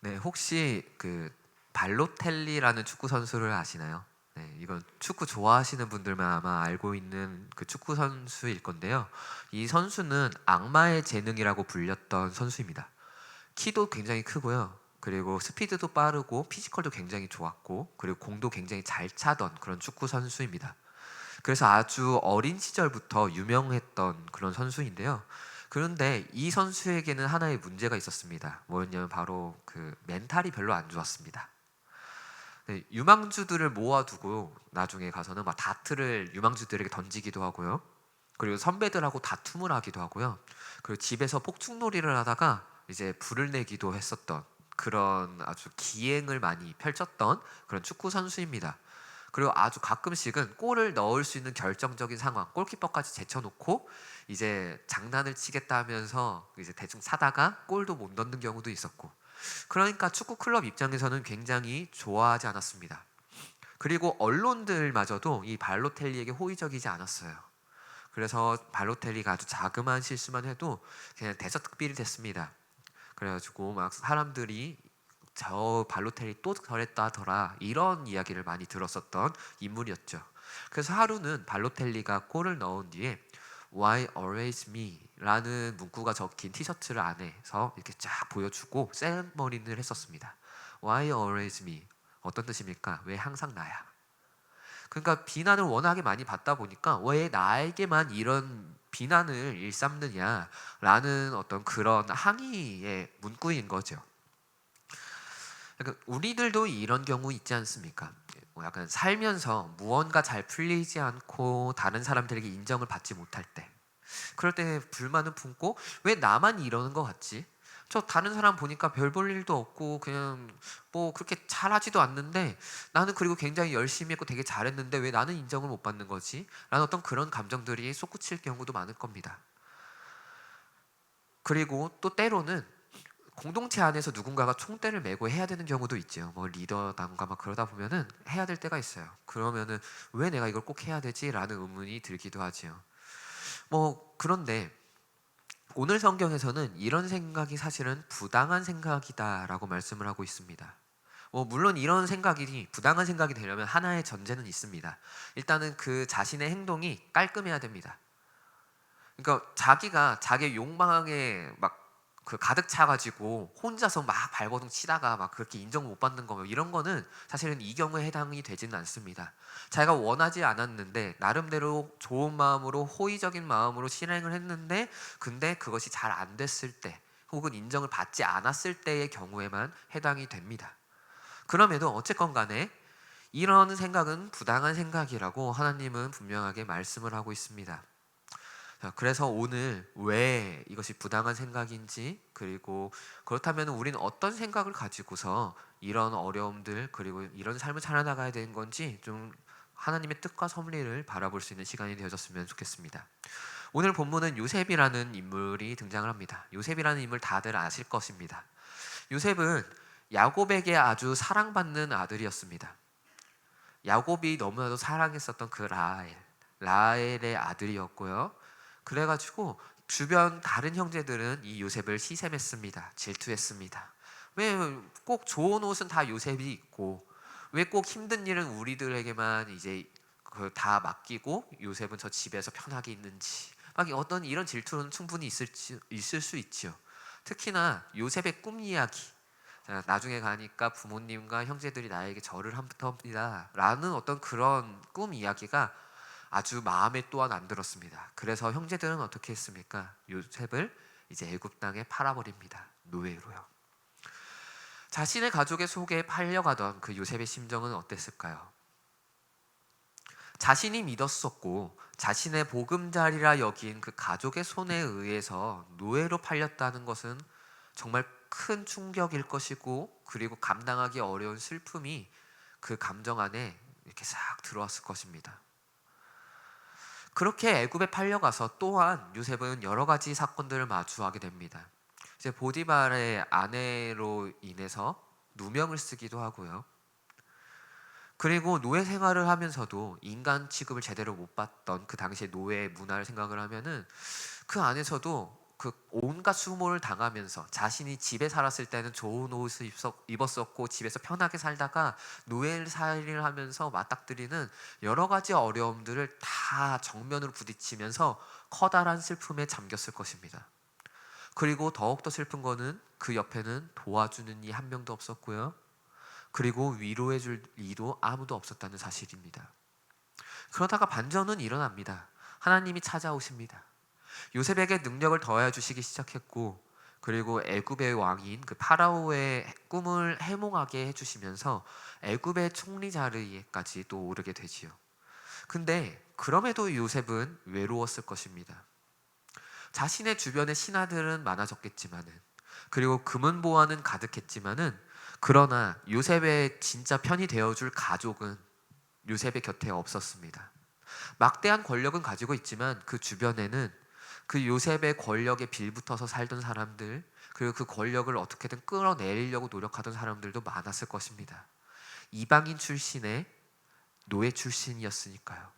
네, 혹시 그 발로텔리라는 축구 선수를 아시나요? 네, 이건 축구 좋아하시는 분들만 아마 알고 있는 그 축구 선수일 건데요. 이 선수는 악마의 재능이라고 불렸던 선수입니다. 키도 굉장히 크고요. 그리고 스피드도 빠르고 피지컬도 굉장히 좋았고, 그리고 공도 굉장히 잘 차던 그런 축구 선수입니다. 그래서 아주 어린 시절부터 유명했던 그런 선수인데요. 그런데 이 선수에게는 하나의 문제가 있었습니다. 뭐였냐면 바로 그 멘탈이 별로 안 좋았습니다. 네, 유망주들을 모아두고 나중에 가서는 막 다트를 유망주들에게 던지기도 하고요. 그리고 선배들하고 다툼을 하기도 하고요. 그리고 집에서 폭죽놀이를 하다가 이제 불을 내기도 했었던 그런 아주 기행을 많이 펼쳤던 그런 축구 선수입니다. 그리고 아주 가끔씩은 골을 넣을 수 있는 결정적인 상황, 골키퍼까지 제쳐놓고 이제 장난을 치겠다 하면서 이제 대충 사다가 골도 못 넣는 경우도 있었고, 그러니까 축구 클럽 입장에서는 굉장히 좋아하지 않았습니다. 그리고 언론들마저도 이 발로텔리에게 호의적이지 않았어요. 그래서 발로텔리가 아주 자그마한 실수만 해도 그냥 대서특필이 됐습니다. 그래가지고 막 사람들이 저 발로텔리 또 저랬다더라 이런 이야기를 많이 들었었던 인물이었죠. 그래서 하루는 발로텔리가 골을 넣은 뒤에 Why always me? 라는 문구가 적힌 티셔츠를 안에서 이렇게 쫙 보여주고 세레머니를 했었습니다. Why always me? 어떤 뜻입니까? 왜 항상 나야? 그러니까 비난을 워낙에 많이 받다 보니까 왜 나에게만 이런 비난을 일삼느냐라는 어떤 그런 항의의 문구인 거죠. 그러니까 우리들도 이런 경우 있지 않습니까? 뭐 약간 살면서 무언가 잘 풀리지 않고 다른 사람들에게 인정을 받지 못할 때, 그럴 때 불만을 품고 왜 나만 이러는 것 같지? 저 다른 사람 보니까 별 볼 일도 없고 그냥 뭐 그렇게 잘하지도 않는데 나는 그리고 굉장히 열심히 했고 되게 잘했는데 왜 나는 인정을 못 받는 거지? 라는 어떤 그런 감정들이 솟구칠 경우도 많을 겁니다. 그리고 또 때로는 공동체 안에서 누군가가 총대를 메고 해야 되는 경우도 있죠. 뭐 리더단가 막 그러다 보면은 해야 될 때가 있어요. 그러면은 왜 내가 이걸 꼭 해야 되지라는 의문이 들기도 하지요. 뭐 그런데 오늘 성경에서는 이런 생각이 사실은 부당한 생각이다라고 말씀을 하고 있습니다. 물론 이런 생각이 부당한 생각이 되려면 하나의 전제는 있습니다. 일단은 그 자신의 행동이 깔끔해야 됩니다. 그러니까 자기가 자기의 욕망에 막 그 가득 차가지고 혼자서 막 발버둥 치다가 막 그렇게 인정 못 받는 거면 이런 거는 사실은 이 경우에 해당이 되지는 않습니다. 자기가 원하지 않았는데 나름대로 좋은 마음으로 호의적인 마음으로 실행을 했는데 근데 그것이 잘 안 됐을 때 혹은 인정을 받지 않았을 때의 경우에만 해당이 됩니다. 그럼에도 어쨌건 간에 이런 생각은 부당한 생각이라고 하나님은 분명하게 말씀을 하고 있습니다. 자, 그래서 오늘 왜 이것이 부당한 생각인지, 그리고 그렇다면 우리는 어떤 생각을 가지고서 이런 어려움들 그리고 이런 삶을 살아나가야 되는 건지 좀 하나님의 뜻과 섭리를 바라볼 수 있는 시간이 되어졌으면 좋겠습니다. 오늘 본문은 요셉이라는 인물이 등장을 합니다. 요셉이라는 인물 다들 아실 것입니다. 요셉은 야곱에게 아주 사랑받는 아들이었습니다. 야곱이 너무나도 사랑했었던 그 라헬의 아들이었고요. 그래가지고 주변 다른 형제들은 이 요셉을 시샘했습니다. 질투했습니다. 왜 꼭 좋은 옷은 다 요셉이 입고 왜 꼭 힘든 일은 우리들에게만 이제 다 맡기고 요셉은 저 집에서 편하게 있는지, 막 어떤 이런 질투는 충분히 있을 수 있죠. 특히나 요셉의 꿈 이야기, 자, 나중에 가니까 부모님과 형제들이 나에게 절을 합니다 라는 어떤 그런 꿈 이야기가 아주 마음에 또한 안 들었습니다. 그래서 형제들은 어떻게 했습니까? 요셉을 이제 애굽 땅에 팔아버립니다. 노예로요. 자신의 가족의 속에 팔려가던 그 요셉의 심정은 어땠을까요? 자신이 믿었었고 자신의 보금자리라 여긴 그 가족의 손에 의해서 노예로 팔렸다는 것은 정말 큰 충격일 것이고, 그리고 감당하기 어려운 슬픔이 그 감정 안에 이렇게 싹 들어왔을 것입니다. 그렇게 애굽에 팔려가서 또한 요셉은 여러 가지 사건들을 마주하게 됩니다. 이제 보디발의 아내로 인해서 누명을 쓰기도 하고요. 그리고 노예 생활을 하면서도 인간 취급을 제대로 못 받던 그 당시의 노예 문화를 생각을 하면은 그 안에서도 그 온갖 수모를 당하면서 자신이 집에 살았을 때는 좋은 옷을 입었었고 집에서 편하게 살다가 노예살이를 하면서 맞닥뜨리는 여러 가지 어려움들을 다 정면으로 부딪히면서 커다란 슬픔에 잠겼을 것입니다. 그리고 더욱더 슬픈 거는 그 옆에는 도와주는 이 한 명도 없었고요. 그리고 위로해 줄 이도 아무도 없었다는 사실입니다. 그러다가 반전은 일어납니다. 하나님이 찾아오십니다. 요셉에게 능력을 더해 주시기 시작했고, 그리고 애굽의 왕인 그 파라오의 꿈을 해몽하게 해주시면서 애굽의 총리 자리에까지 또 오르게 되지요. 근데 그럼에도 요셉은 외로웠을 것입니다. 자신의 주변에 신하들은 많아졌겠지만은, 그리고 금은보화는 가득했지만은, 그러나 요셉의 진짜 편이 되어줄 가족은 요셉의 곁에 없었습니다. 막대한 권력은 가지고 있지만 그 주변에는 그 요셉의 권력에 빌붙어서 살던 사람들, 그리고 그 권력을 어떻게든 끌어내리려고 노력하던 사람들도 많았을 것입니다. 이방인 출신의 노예 출신이었으니까요.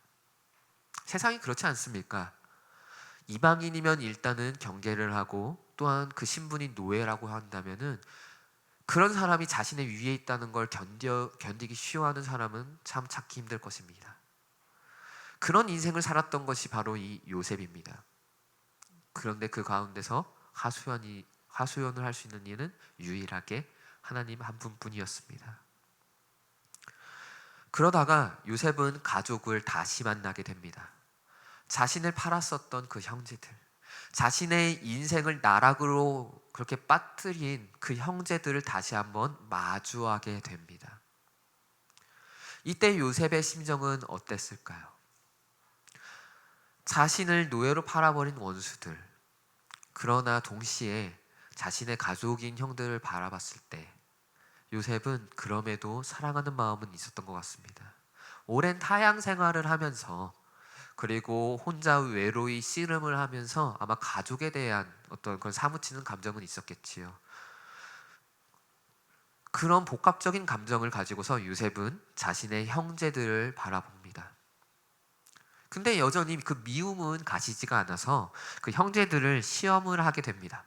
세상이 그렇지 않습니까? 이방인이면 일단은 경계를 하고, 또한 그 신분이 노예라고 한다면은 그런 사람이 자신의 위에 있다는 걸 견디기 쉬워하는 사람은 참 찾기 힘들 것입니다. 그런 인생을 살았던 것이 바로 이 요셉입니다. 그런데 그 가운데서 하소연을 할 수 있는 이는 유일하게 하나님 한 분뿐이었습니다. 그러다가 요셉은 가족을 다시 만나게 됩니다. 자신을 팔았었던 그 형제들, 자신의 인생을 나락으로 그렇게 빠뜨린 그 형제들을 다시 한번 마주하게 됩니다. 이때 요셉의 심정은 어땠을까요? 자신을 노예로 팔아버린 원수들, 그러나 동시에 자신의 가족인 형들을 바라봤을 때 요셉은 그럼에도 사랑하는 마음은 있었던 것 같습니다. 오랜 타향 생활을 하면서, 그리고 혼자 외로이 씨름을 하면서 아마 가족에 대한 어떤 그런 사무치는 감정은 있었겠지요. 그런 복합적인 감정을 가지고서 요셉은 자신의 형제들을 바라봅니다. 근데 여전히 그 미움은 가시지가 않아서 그 형제들을 시험을 하게 됩니다.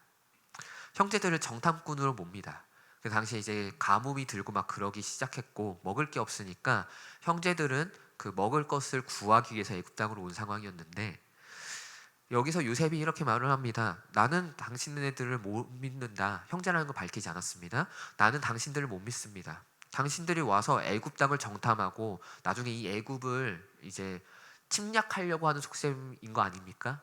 형제들을 정탐꾼으로 봅니다. 그 당시에 이제 가뭄이 들고 막 그러기 시작했고 먹을 게 없으니까 형제들은 그 먹을 것을 구하기 위해서 애굽 땅으로 온 상황이었는데, 여기서 요셉이 이렇게 말을 합니다. 나는 당신네들을 못 믿는다. 형제라는 걸 밝히지 않았습니다. 나는 당신들을 못 믿습니다. 당신들이 와서 애굽 땅을 정탐하고 나중에 이 애굽을 이제 침략하려고 하는 속셈인 거 아닙니까?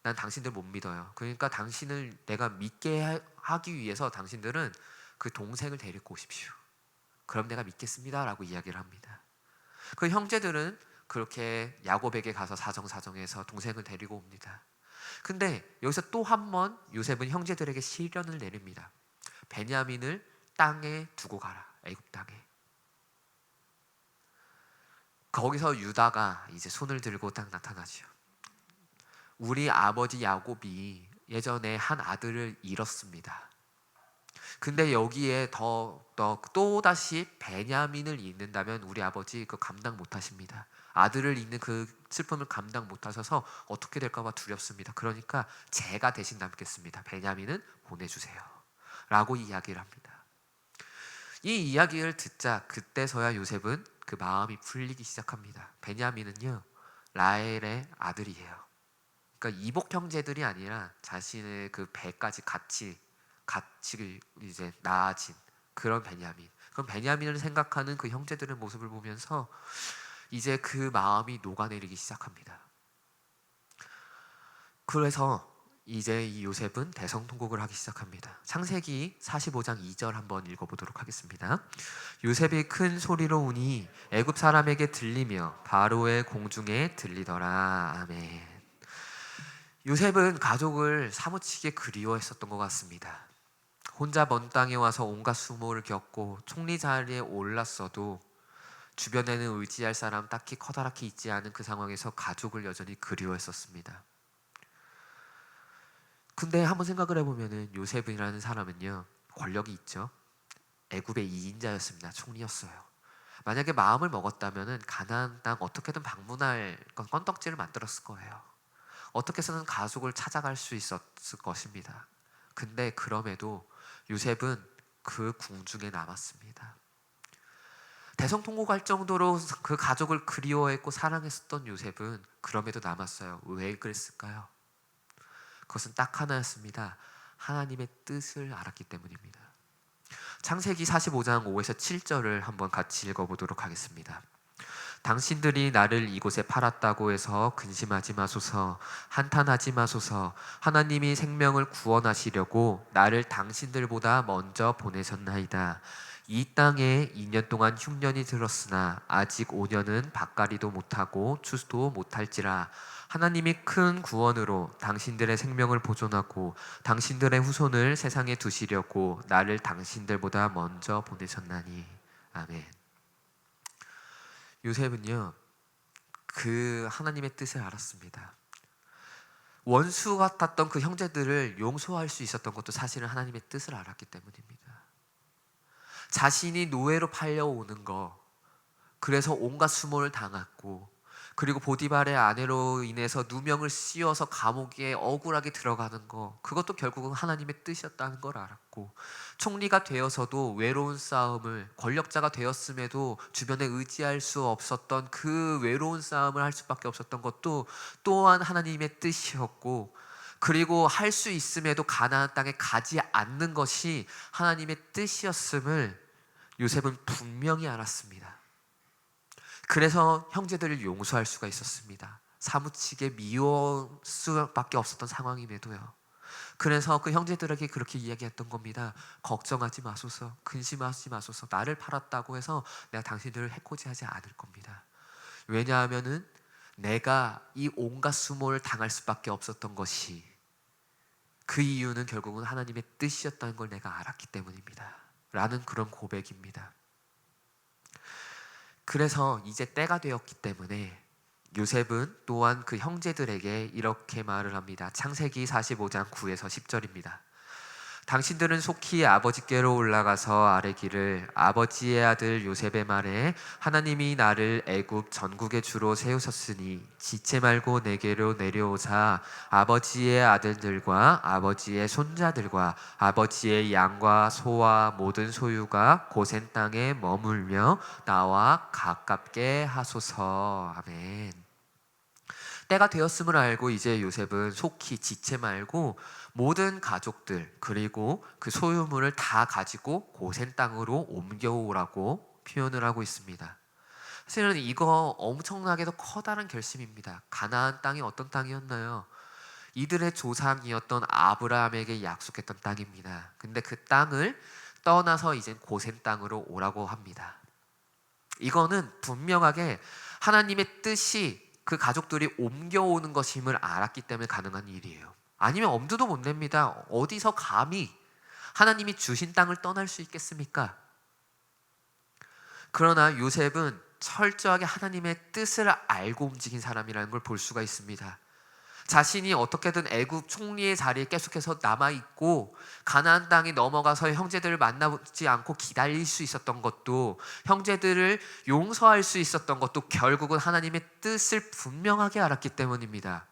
난 당신들 못 믿어요. 그러니까 당신을 내가 믿게 하기 위해서 당신들은 그 동생을 데리고 오십시오. 그럼 내가 믿겠습니다 라고 이야기를 합니다. 그 형제들은 그렇게 야곱에게 가서 사정사정해서 동생을 데리고 옵니다. 근데 여기서 또 한 번 요셉은 형제들에게 시련을 내립니다. 베냐민을 땅에 두고 가라. 애굽 땅에. 거기서 유다가 이제 손을 들고 딱 나타나죠. 우리 아버지 야곱이 예전에 한 아들을 잃었습니다. 근데 여기에 또다시 베냐민을 잃는다면 우리 아버지 그 감당 못하십니다. 아들을 잃는 그 슬픔을 감당 못하셔서 어떻게 될까 봐 두렵습니다. 그러니까 제가 대신 남겠습니다. 베냐민은 보내주세요 라고 이야기를 합니다. 이 이야기를 듣자 그때서야 요셉은 그 마음이 풀리기 시작합니다. 베냐민은요 라헬의 아들이에요. 그러니까 이복 형제들이 아니라 자신의 그 배까지 같이 이제 나아진 그런 베냐민. 그럼 베냐민을 생각하는 그 형제들의 모습을 보면서 이제 그 마음이 녹아내리기 시작합니다. 그래서 이제 이 요셉은 대성통곡을 하기 시작합니다. 창세기 45장 2절 한번 읽어보도록 하겠습니다. 요셉이 큰 소리로 우니 애굽 사람에게 들리며 바로의 공중에 들리더라. 아멘. 요셉은 가족을 사무치게 그리워했었던 것 같습니다. 혼자 먼 땅에 와서 온갖 수모를 겪고 총리 자리에 올랐어도 주변에는 의지할 사람 딱히 커다랗게 있지 않은 그 상황에서 가족을 여전히 그리워했었습니다. 근데 한번 생각을 해보면 요셉이라는 사람은요 권력이 있죠. 애굽의 2인자였습니다. 총리였어요. 만약에 마음을 먹었다면 가나안 땅 어떻게든 방문할 건덕지를 만들었을 거예요. 어떻게 해서는 가족을 찾아갈 수 있었을 것입니다. 근데 그럼에도 요셉은 그 궁중에 남았습니다. 대성통곡 할 정도로 그 가족을 그리워했고 사랑했었던 요셉은 그럼에도 남았어요. 왜 그랬을까요? 그것은 딱 하나였습니다. 하나님의 뜻을 알았기 때문입니다. 창세기 45장 5에서 7절을 한번 같이 읽어보도록 하겠습니다. 당신들이 나를 이곳에 팔았다고 해서 근심하지 마소서, 한탄하지 마소서. 하나님이 생명을 구원하시려고 나를 당신들보다 먼저 보내셨나이다. 이 땅에 2년 동안 흉년이 들었으나 아직 5년은 밭갈이도 못하고 추수도 못할지라. 하나님이 큰 구원으로 당신들의 생명을 보존하고 당신들의 후손을 세상에 두시려고 나를 당신들보다 먼저 보내셨나니. 아멘. 요셉은요, 그 하나님의 뜻을 알았습니다. 원수 같았던 그 형제들을 용서할 수 있었던 것도 사실은 하나님의 뜻을 알았기 때문입니다. 자신이 노예로 팔려오는 거, 그래서 온갖 수모를 당했고, 그리고 보디발의 아내로 인해서 누명을 씌워서 감옥에 억울하게 들어가는 거, 그것도 결국은 하나님의 뜻이었다는 걸 알았고, 총리가 되어서도 외로운 싸움을, 권력자가 되었음에도 주변에 의지할 수 없었던 그 외로운 싸움을 할 수밖에 없었던 것도 또한 하나님의 뜻이었고, 그리고 할 수 있음에도 가나안 땅에 가지 않는 것이 하나님의 뜻이었음을 요셉은 분명히 알았습니다. 그래서 형제들을 용서할 수가 있었습니다. 사무치게 미워할 수밖에 없었던 상황임에도요. 그래서 그 형제들에게 그렇게 이야기했던 겁니다. 걱정하지 마소서, 근심하지 마소서. 나를 팔았다고 해서 내가 당신들을 해코지하지 않을 겁니다. 왜냐하면은 내가 이 온갖 수모를 당할 수밖에 없었던 것이, 그 이유는 결국은 하나님의 뜻이었다는 걸 내가 알았기 때문입니다. 라는 그런 고백입니다. 그래서 이제 때가 되었기 때문에 요셉은 또한 그 형제들에게 이렇게 말을 합니다. 창세기 45장 9에서 10절입니다. 당신들은 속히 아버지께로 올라가서 아뢰기를, 아버지의 아들 요셉의 말에 하나님이 나를 애굽 전국의 주로 세우셨으니 지체 말고 내게로 내려오사 아버지의 아들들과 아버지의 손자들과 아버지의 양과 소와 모든 소유가 고센 땅에 머물며 나와 가깝게 하소서. 아멘. 때가 되었음을 알고 이제 요셉은 속히 지체 말고 모든 가족들 그리고 그 소유물을 다 가지고 고센 땅으로 옮겨오라고 표현을 하고 있습니다. 사실은 이거 엄청나게도 커다란 결심입니다. 가나안 땅이 어떤 땅이었나요? 이들의 조상이었던 아브라함에게 약속했던 땅입니다. 근데 그 땅을 떠나서 이제 고센 땅으로 오라고 합니다. 이거는 분명하게 하나님의 뜻이 그 가족들이 옮겨오는 것임을 알았기 때문에 가능한 일이에요. 아니면 엄두도 못 냅니다. 어디서 감히 하나님이 주신 땅을 떠날 수 있겠습니까? 그러나 요셉은 철저하게 하나님의 뜻을 알고 움직인 사람이라는 걸 볼 수가 있습니다. 자신이 어떻게든 애굽 총리의 자리에 계속해서 남아있고 가나안 땅에 넘어가서 형제들을 만나지 않고 기다릴 수 있었던 것도, 형제들을 용서할 수 있었던 것도 결국은 하나님의 뜻을 분명하게 알았기 때문입니다.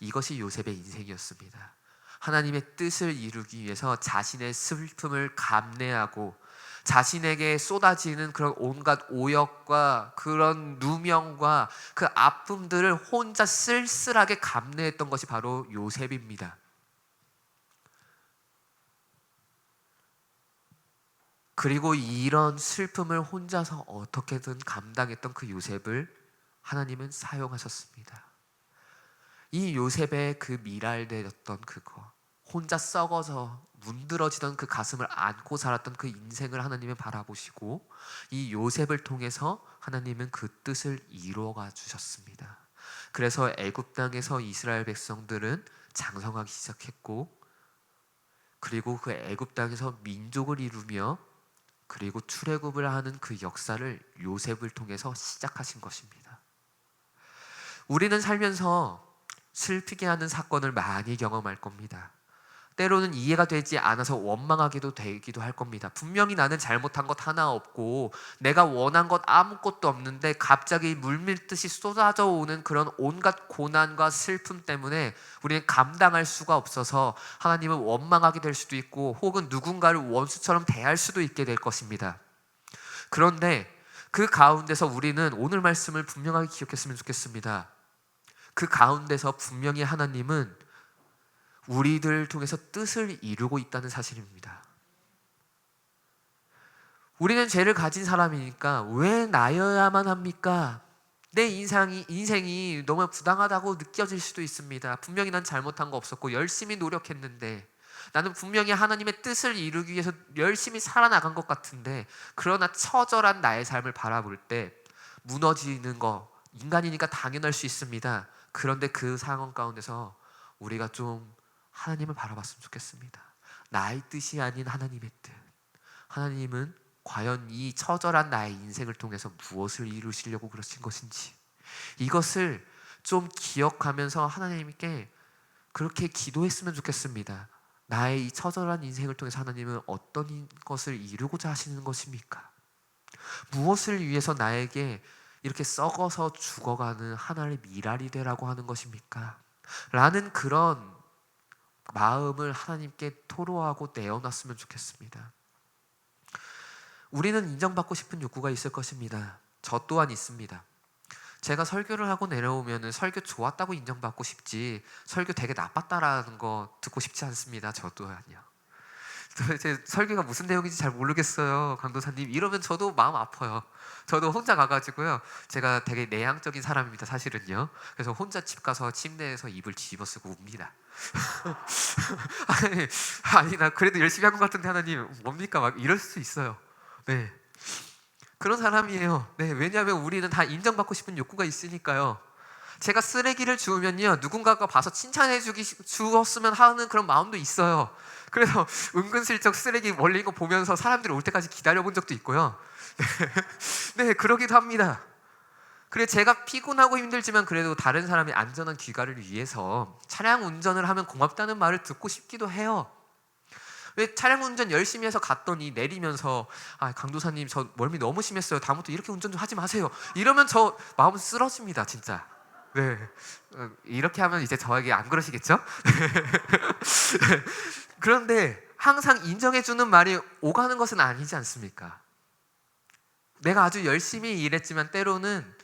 이것이 요셉의 인생이었습니다. 하나님의 뜻을 이루기 위해서 자신의 슬픔을 감내하고 자신에게 쏟아지는 그런 온갖 오역과 그런 누명과 그 아픔들을 혼자 쓸쓸하게 감내했던 것이 바로 요셉입니다. 그리고 이런 슬픔을 혼자서 어떻게든 감당했던 그 요셉을 하나님은 사용하셨습니다. 이 요셉의 그 미랄되었던 그거, 혼자 썩어서 문드러지던 그 가슴을 안고 살았던 그 인생을 하나님은 바라보시고 이 요셉을 통해서 하나님은 그 뜻을 이루어가 주셨습니다. 그래서 애굽 땅에서 이스라엘 백성들은 장성하기 시작했고, 그리고 그 애굽 땅에서 민족을 이루며 그리고 출애굽을 하는 그 역사를 요셉을 통해서 시작하신 것입니다. 우리는 살면서 슬프게 하는 사건을 많이 경험할 겁니다. 때로는 이해가 되지 않아서 원망하기도 되기도 할 겁니다. 분명히 나는 잘못한 것 하나 없고 내가 원한 것 아무것도 없는데 갑자기 물밀듯이 쏟아져 오는 그런 온갖 고난과 슬픔 때문에 우리는 감당할 수가 없어서 하나님을 원망하게 될 수도 있고 혹은 누군가를 원수처럼 대할 수도 있게 될 것입니다. 그런데 그 가운데서 우리는 오늘 말씀을 분명하게 기억했으면 좋겠습니다. 그 가운데서 분명히 하나님은 우리들 통해서 뜻을 이루고 있다는 사실입니다. 우리는 죄를 가진 사람이니까 왜 나여야만 합니까? 내 인생이 너무 부당하다고 느껴질 수도 있습니다. 분명히 난 잘못한 거 없었고 열심히 노력했는데 나는 분명히 하나님의 뜻을 이루기 위해서 열심히 살아나간 것 같은데 그러나 처절한 나의 삶을 바라볼 때 무너지는 거 인간이니까 당연할 수 있습니다. 그런데 그 상황 가운데서 우리가 좀 하나님을 바라봤으면 좋겠습니다. 나의 뜻이 아닌 하나님의 뜻. 하나님은 과연 이 처절한 나의 인생을 통해서 무엇을 이루시려고 그러신 것인지 이것을 좀 기억하면서 하나님께 그렇게 기도했으면 좋겠습니다. 나의 이 처절한 인생을 통해서 하나님은 어떤 것을 이루고자 하시는 것입니까? 무엇을 위해서 나에게 이렇게 썩어서 죽어가는 하나의 미랄이 되라고 하는 것입니까? 라는 그런 마음을 하나님께 토로하고 내어놨으면 좋겠습니다. 우리는 인정받고 싶은 욕구가 있을 것입니다. 저 또한 있습니다. 제가 설교를 하고 내려오면 설교 좋았다고 인정받고 싶지 설교 되게 나빴다라는 거 듣고 싶지 않습니다. 저 또한요. 제 설교가 무슨 내용인지 잘 모르겠어요, 강도사님. 이러면 저도 마음 아파요. 저도 혼자 가가지고요. 제가 되게 내향적인 사람입니다, 사실은요. 그래서 혼자 집 가서 침대에서 이불 뒤집어 쓰고 웁니다. 아니 나 그래도 열심히 한 것 같은데 하나님 뭡니까? 막 이럴 수 있어요. 네, 그런 사람이에요. 네, 왜냐하면 우리는 다 인정받고 싶은 욕구가 있으니까요. 제가 쓰레기를 주우면요 누군가가 봐서 칭찬해 주었으면 하는 그런 마음도 있어요. 그래서 은근슬쩍 쓰레기 멀리 거 보면서 사람들이 올 때까지 기다려본 적도 있고요. 네, 그러기도 합니다. 그래 제가 피곤하고 힘들지만 그래도 다른 사람의 안전한 귀가를 위해서 차량 운전을 하면 고맙다는 말을 듣고 싶기도 해요. 왜 차량 운전 열심히 해서 갔더니 내리면서 강도사님 저 멀미 너무 심했어요. 다음부터 이렇게 운전 좀 하지 마세요. 이러면 저 마음 쓰러집니다, 진짜. 네, 이렇게 하면 이제 저에게 안 그러시겠죠? 그런데 항상 인정해주는 말이 오가는 것은 아니지 않습니까? 내가 아주 열심히 일했지만 때로는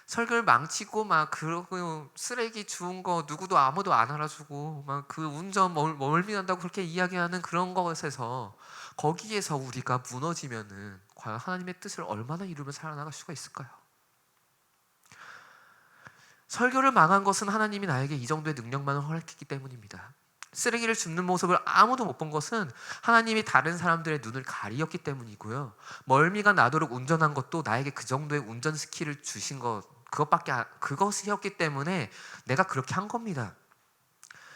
설교를 망치고 막 그러고 쓰레기 주운 거 누구도 아무도 안 알아주고 막 그 운전 멀미난다고 그렇게 이야기하는 그런 것에서 거기에서 우리가 무너지면은 과연 하나님의 뜻을 얼마나 이루며 살아나갈 수가 있을까요? 설교를 망한 것은 하나님이 나에게 이 정도의 능력만을 허락했기 때문입니다. 쓰레기를 줍는 모습을 아무도 못 본 것은 하나님이 다른 사람들의 눈을 가리었기 때문이고요. 멀미가 나도록 운전한 것도 나에게 그 정도의 운전 스킬을 주신 것 그것이었기 때문에 내가 그렇게 한 겁니다.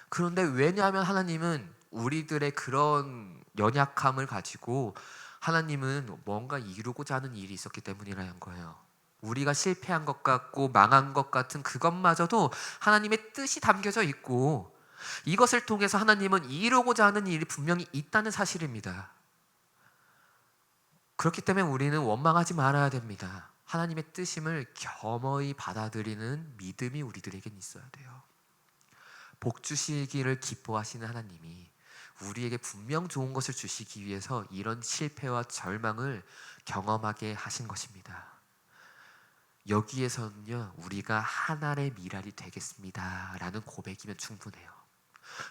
그런데 왜냐하면 하나님은 우리들의 그런 연약함을 가지고 하나님은 뭔가 이루고자 하는 일이 있었기 때문이라는 거예요. 우리가 실패한 것 같고 망한 것 같은 그것마저도 하나님의 뜻이 담겨져 있고 이것을 통해서 하나님은 이루고자 하는 일이 분명히 있다는 사실입니다. 그렇기 때문에 우리는 원망하지 말아야 됩니다. 하나님의 뜻임을 겸허히 받아들이는 믿음이 우리들에겐 있어야 돼요. 복 주시기를 기뻐하시는 하나님이 우리에게 분명 좋은 것을 주시기 위해서 이런 실패와 절망을 경험하게 하신 것입니다. 여기에서는요 우리가 하나의 미랄이 되겠습니다 라는 고백이면 충분해요.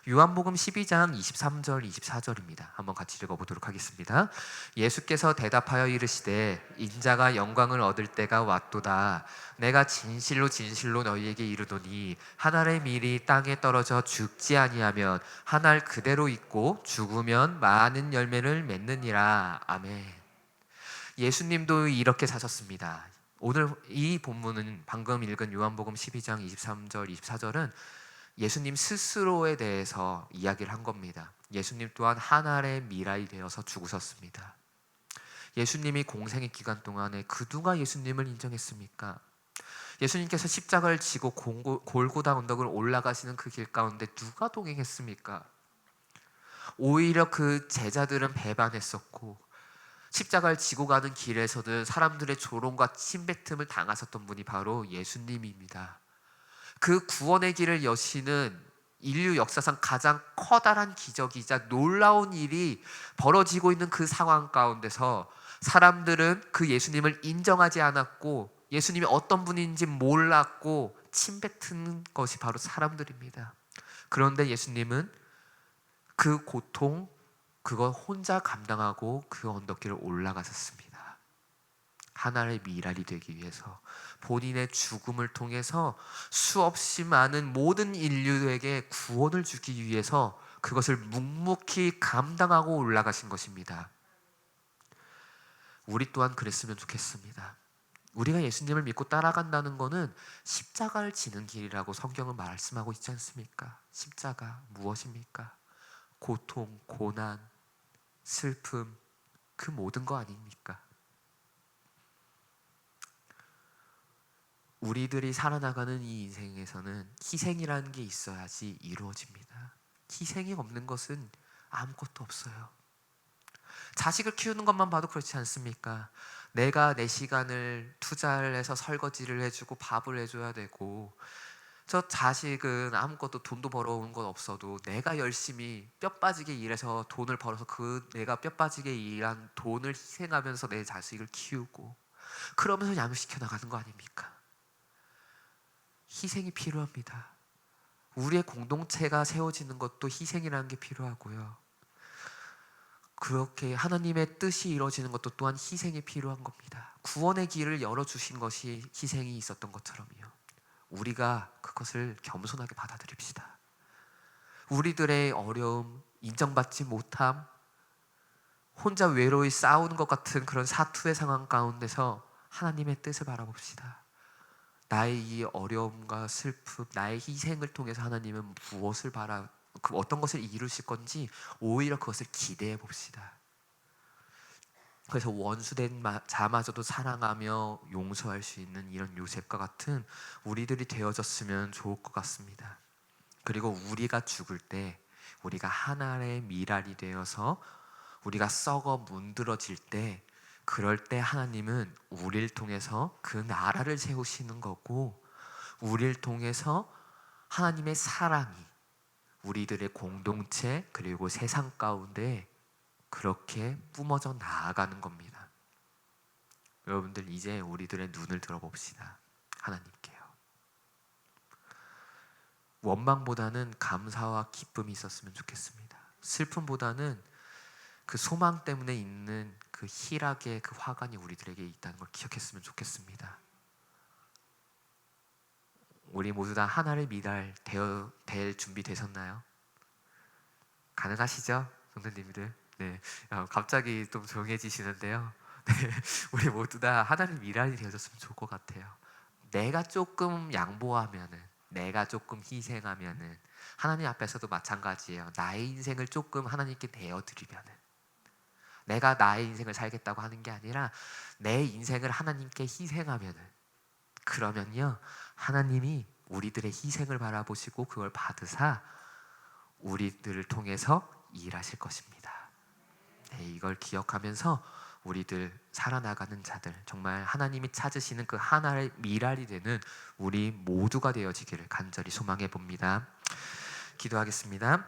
요한복음 12장 23절 24절입니다. 한번 같이 읽어보도록 하겠습니다. 예수께서 대답하여 이르시되 인자가 영광을 얻을 때가 왔도다. 내가 진실로 진실로 너희에게 이르노니 한 알의 밀이 땅에 떨어져 죽지 아니하면 한 알 그대로 있고 죽으면 많은 열매를 맺느니라. 아멘. 예수님도 이렇게 사셨습니다. 오늘 이 본문은 방금 읽은 요한복음 12장 23절 24절은 예수님 스스로에 대해서 이야기를 한 겁니다. 예수님 또한 한 알의 미랄이 되어서 죽으셨습니다. 예수님이 공생의 기간 동안에 그 누가 예수님을 인정했습니까? 예수님께서 십자가를 지고 골고다 언덕을 올라가시는 그 길 가운데 누가 동행했습니까? 오히려 그 제자들은 배반했었고 십자가를 지고 가는 길에서는 사람들의 조롱과 침뱉음을 당하셨던 분이 바로 예수님입니다. 그 구원의 길을 여시는 인류 역사상 가장 커다란 기적이자 놀라운 일이 벌어지고 있는 그 상황 가운데서 사람들은 그 예수님을 인정하지 않았고 예수님이 어떤 분인지 몰랐고 침뱉은 것이 바로 사람들입니다. 그런데 예수님은 그 고통, 그걸 혼자 감당하고 그 언덕길을 올라가셨습니다. 하나의 미랄이 되기 위해서 본인의 죽음을 통해서 수없이 많은 모든 인류에게 구원을 주기 위해서 그것을 묵묵히 감당하고 올라가신 것입니다. 우리 또한 그랬으면 좋겠습니다. 우리가 예수님을 믿고 따라간다는 것은 십자가를 지는 길이라고 성경은 말씀하고 있지 않습니까? 십자가 무엇입니까? 고통, 고난, 슬픔, 그 모든 거 아닙니까? 우리들이 살아나가는 이 인생에서는 희생이라는 게 있어야지 이루어집니다. 희생이 없는 것은 아무것도 없어요. 자식을 키우는 것만 봐도 그렇지 않습니까? 내가 내 시간을 투자를 해서 설거지를 해주고 밥을 해줘야 되고, 저 자식은 아무것도 돈도 벌어오는 건 없어도 내가 열심히 뼈 빠지게 일해서 돈을 벌어서 그 내가 뼈 빠지게 일한 돈을 희생하면서 내 자식을 키우고 그러면서 양육시켜 나가는 거 아닙니까? 희생이 필요합니다. 우리의 공동체가 세워지는 것도 희생이라는 게 필요하고요. 그렇게 하나님의 뜻이 이루어지는 것도 또한 희생이 필요한 겁니다. 구원의 길을 열어주신 것이 희생이 있었던 것처럼요. 우리가 그것을 겸손하게 받아들입시다. 우리들의 어려움, 인정받지 못함, 혼자 외로이 싸우는 것 같은 그런 사투의 상황 가운데서 하나님의 뜻을 바라봅시다. 나의 이 어려움과 슬픔, 나의 희생을 통해서 하나님은 무엇을 어떤 것을 이루실 건지 오히려 그것을 기대해 봅시다. 그래서 원수된 자마저도 사랑하며 용서할 수 있는 이런 요셉과 같은 우리들이 되어졌으면 좋을 것 같습니다. 그리고 우리가 죽을 때 우리가 하나의 미랄이 되어서 우리가 썩어 문드러질 때, 그럴 때 하나님은 우리를 통해서 그 나라를 세우시는 거고, 우리를 통해서 하나님의 사랑이 우리들의 공동체 그리고 세상 가운데 그렇게 뿜어져 나아가는 겁니다. 여러분들 이제 우리들의 눈을 들어봅시다. 하나님께요. 원망보다는 감사와 기쁨이 있었으면 좋겠습니다. 슬픔보다는 그 소망 때문에 있는 그 희락의 그 화관이 우리들에게 있다는 걸 기억했으면 좋겠습니다. 우리 모두 다 하나를 미랄 될 준비 되셨나요? 가능하시죠? 성도님들? 네. 갑자기 좀 조용해지시는데요. 네. 우리 모두 다 하나를 미랄이 되어졌으면 좋을 것 같아요. 내가 조금 양보하면은, 내가 조금 희생하면은, 하나님 앞에서도 마찬가지예요. 나의 인생을 조금 하나님께 내어드리면은, 내가 나의 인생을 살겠다고 하는 게 아니라 내 인생을 하나님께 희생하면은, 그러면요 하나님이 우리들의 희생을 바라보시고 그걸 받으사 우리들을 통해서 일하실 것입니다. 네, 이걸 기억하면서 우리들 살아나가는 자들, 정말 하나님이 찾으시는 그 하나의 미랄이 되는 우리 모두가 되어지기를 간절히 소망해 봅니다. 기도하겠습니다.